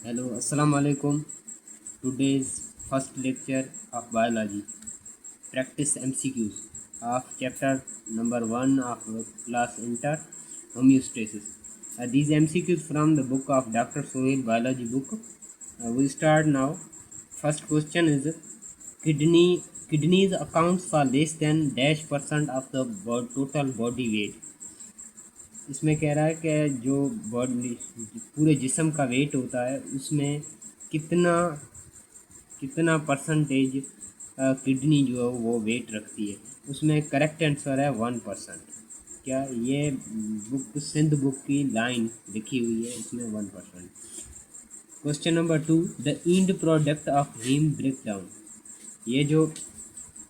Hello, Assalamu alaikum. Today's first lecture of biology. Practice MCQs of chapter number 1 of class Inter Homeostasis. These MCQs from the book of Dr. Sohail biology book. We start now. First question is kidneys accounts for less than dash percent of the total body weight. इसमें कह रहा है कि जो body पूरे जिस्म का wait होता है उसमें कितना कितना परसेंटेज किडनी जो है वो वेट रखती है। उसमें करेक्ट आंसर है 1%। क्या ये बुक सिंध बुक की लाइन लिखी हुई है, इसमें 1%। Question number 2, the end product of heme break down. ये जो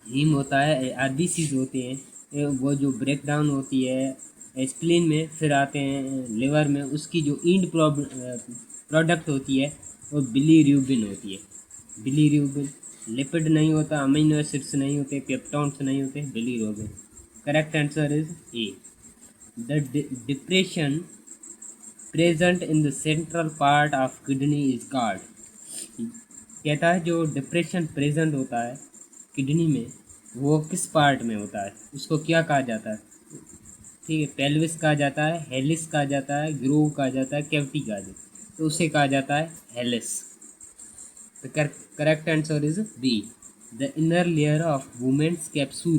हीम होता है आरबीसीज होते हैं, वो जो ब्रेक डाउन होती है स्प्लीन में, फिर आते हैं लिवर में, उसकी जो इंड प्रोडक्ट होती है वो बिलीरुबिन होती है। बिलीरुबिन लिपिड नहीं होता, अमीनो एसिड्स नहीं होते, पेप्टोन्स नहीं होते, bilirubin. Correct answer is A. The depression present in the central part of kidney is called. कहता है जो डिप्रेशन प्रेजेंट होता है किडनी में वो किस पार्ट में होता है, उसको क्या कहा जाता है? ठीक है, पेल्विस कहा जाता है, हेलिस कहा जाता है, ग्रोव कहा जाता है, कैविटी कहा जाता है। तो उसे कहा जाता है हेलिस। The correct answer is B. The inner layer of Bowman's capsule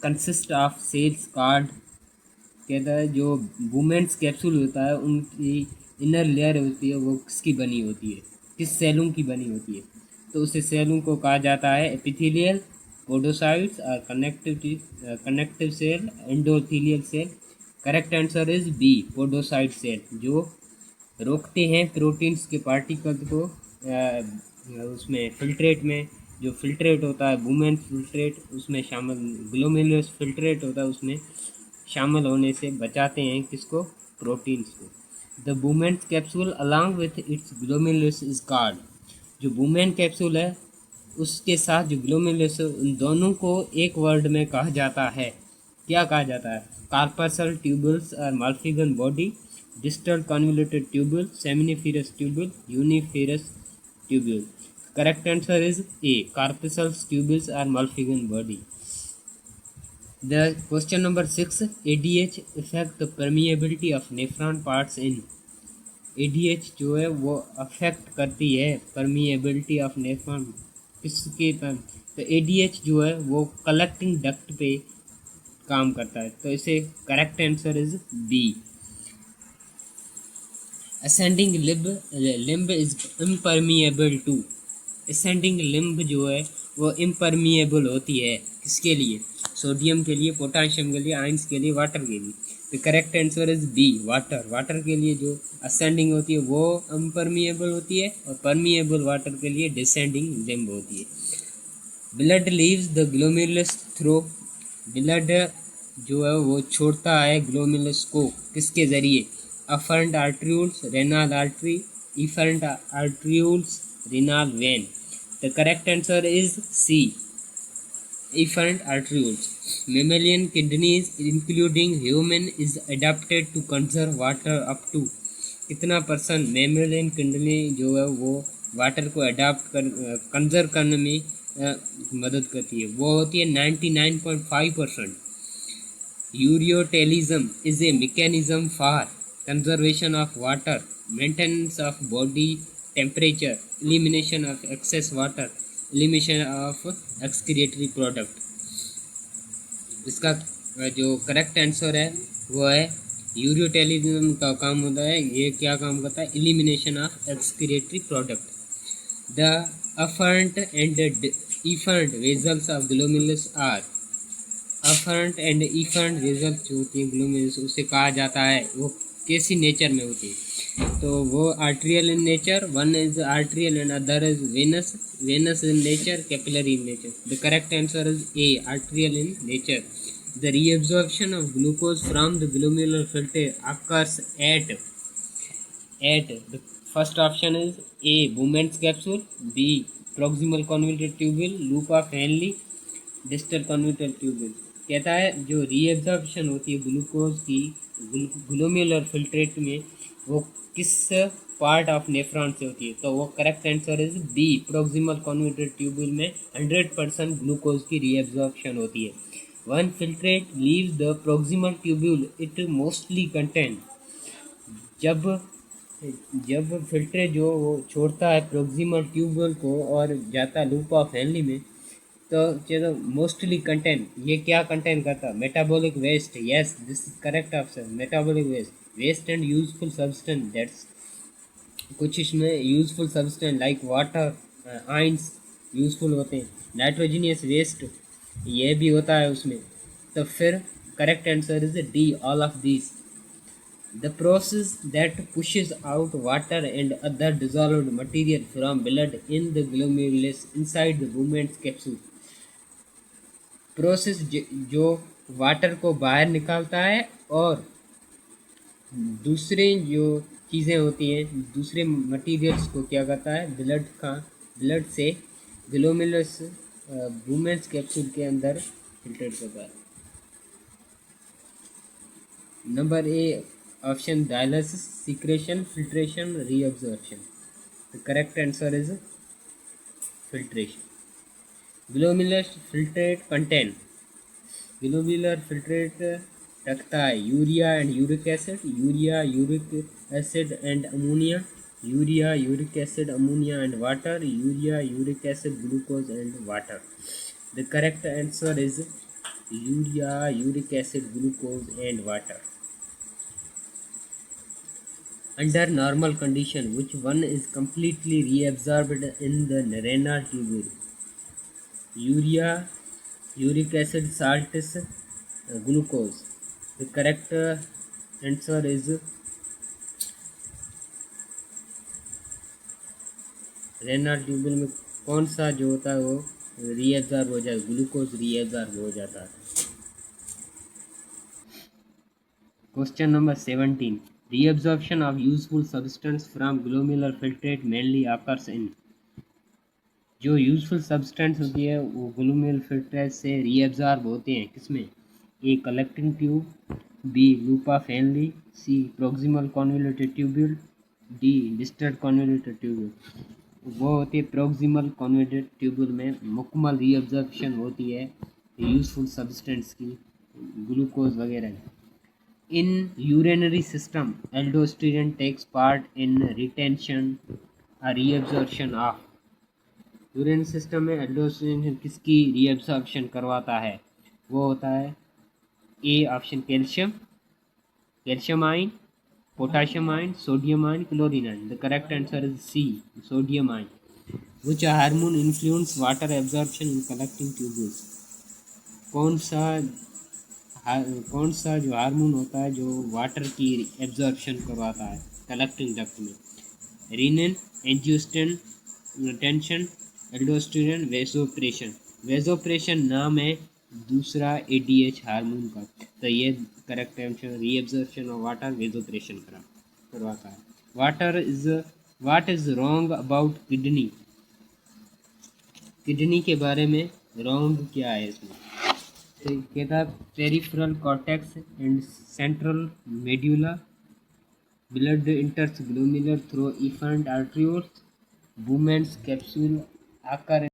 consist of cells called. कहता है जो वुमेन्स कैप्सूल होता है उनकी इनर लेयर होती है वो किसकी बनी होती है, किस सेलों की बनी होती है? तो उसे सेलों को कहा जाता है एपिथेलियल, पोडोसाइट्स और connective cell, endothelial cell. Correct answer is B, podocyte cell, जो रोकते हैं प्रोटीन्स के पार्टिकल्स को उसमें फिल्ट्रेट में, जो फिल्ट्रेट होता है वुमेन फिल्ट्रेट, उसमें शामिल ग्लोमेरुलस फिल्ट्रेट होता है, उसमें शामिल होने से बचाते हैं किसको? प्रोटीन्स को। The Bowman's capsule along with its glomerulus is called. जो वुमेन कैप्सूल है उसके साथ जो ग्लोमेरुलस है उन दोनों को एक वर्ड में कहा जाता है, क्या कहा जाता है? कार्पसल ट्यूबल्स और Malpighian body, distal convoluted tubule, seminiferous tubule, uriniferous tubule. Correct answer is A, corpuscle tubules और Malpighian body. The question number 6, ADH affect the permeability of nephron parts in। ADH जो है वो affect करती है permeability of nephron किसके पर? तो ADH जो है वो कलेक्टिंग डक्ट पे काम करता है, तो इसे correct answer is B. Ascending limb is impermeable to. Ascending limb जो है वो इम्परमिएबल होती है किसके लिए? सोडियम के लिए, पोटाशियम के लिए, आयंस के लिए, वाटर के लिए। तो correct answer is B, water. Water के लिए जो असेंडिंग होती है वो इम्परमिएबल होती है, और परमिएबल वाटर के लिए डिसेंडिंग लिम्ब होती है। Blood leaves the glomerulus through. Blood जो है वो छोड़ता है ग्लोमेरुलस को किसके जरिए? Afferent arterioles, renal artery, efferent arterioles, renal vein। The correct answer is C, efferent arterioles। Mammalian kidneys including human is adapted to conserve water up to। कितना percent mammalian kidney जो है वो वाटर को adapt कर conserve करने में मदद करती है, वो होती है 99.5%। Ureotelism is a mechanism for conservation of water, maintenance of body temperature, elimination of excess water, elimination of excretory product। इसका जो करेक्ट आंसर है वो है यूरियोटेलिज्म का काम होता है, ये क्या काम करता है? Elimination of excretory product. The afferent and efferent vessels of glomerulus are. Afferent and efferent vessels जो होती है ग्लोमेरुलस, उसे कहा जाता है वो कैसी नेचर में होती है? तो वो arterial in nature, one is arterial and other is venous. Venous in nature, capillary in nature. The correct answer is A, arterial in nature. The reabsorption of glucose from the glomerular filter occurs at the first option is A, Bowman's capsule, B, proximal convoluted tubule, loop of Henle, distal convoluted tubule. कहता है जो reabsorption होती है glucose की glomerular filtrate में वो किस part of nephron से होती है? तो वो correct answer is B, proximal convoluted tubule में 100% ग्लूकोज की रीएब्जॉर्प्शन होती है। When filtrate leave the proximal tubule it mostly content, जब जब फिल्ट्रेट जो वो छोड़ता है प्रोक्सिमल ट्यूब्यूल को और जाता है लूप ऑफ हेनली में, तो चलो मोस्टली कंटेंट, ये क्या कंटेंट करता है? Metabolic waste, yes this is correct option, metabolic waste and useful substance, that's कुछ इसमें useful substance like water ions useful होते हैं, नाइट्रोजीनियस वेस्ट ये भी होता है उसमें। तो फिर correct answer is D, all of these. The process that pushes out water and other dissolved material from blood in the glomerulus inside the Bowman's capsule, process जो वाटर को बाहर निकालता है और दूसरे जो चीज़ें होती हैं, दूसरे मटेरियल्स को क्या करता है, ब्लड से ग्लोमेरुलस वुमेन्स कैप्सूल के अंदर फिल्टर करता है। Number A option, dialysis, secretion, filtration, reabsorption. The correct answer is filtration. Glomerular filtrate contain, glomerular filtrate रखता है urea and uric acid, urea uric acid and ammonia, urea uric acid ammonia and water, urea uric acid glucose and water. The correct answer is urea uric acid glucose and water. Under normal condition, which one is completely reabsorbed in the renal tubule? Urea, uric acid, salts, glucose. The correct answer is renal tubule में कौन सा जो होता है वो reabsorb हो जाए, glucose reabsorb हो जाता है। Question number 17, reabsorption of useful substance from glomerular filtrate mainly occurs in, जो यूजफुल सब्सटेंस होती है वो ग्लोमेरुलर फिल्ट्रेट से रीअब्जॉर्ब होते हैं किसमें? A collecting tube, B loop of Henle, C proximal convoluted tubule, D distal convoluted tubule. वो होती है प्रोक्सिमल कॉन्वोल्यूटेड ट्यूब्यूल में मुकम्मल रीअब्जॉर्प्शन होती है यूजफुल सब्सटेंस की, ग्लूकोज वगैरह। In urinary system, aldosterone takes part in retention or reabsorption of, urine system में एल्डोस्टेरोन किसकी रीअब्सॉर्प्शन करवाता है? वो होता है A option, calcium, calcium ion, potassium ion, sodium ion, chlorine ion. The correct answer is C, sodium ion. Which hormone influence water absorption in collecting tubules, कौन सा जो हार्मोन होता है जो वाटर की एब्जॉर्प्शन करवाता है कलेक्टिंग डक्ट में? रीनिन, एंजियोस्टेन, टेंशन, एल्डोस्टेरोन, वेसोप्रेशन। वेसोप्रेशन नाम है दूसरा एडीएच हार्मोन का, तो ये correct answer, reabsorption of water vasopressin करवाता है। What is wrong about kidney, kidney के बारे में रॉन्ग क्या है इसमें? तो कहता है peripheral cortex and central medulla, blood enters glomerular through efferent arterioles, Bowman's capsule आकार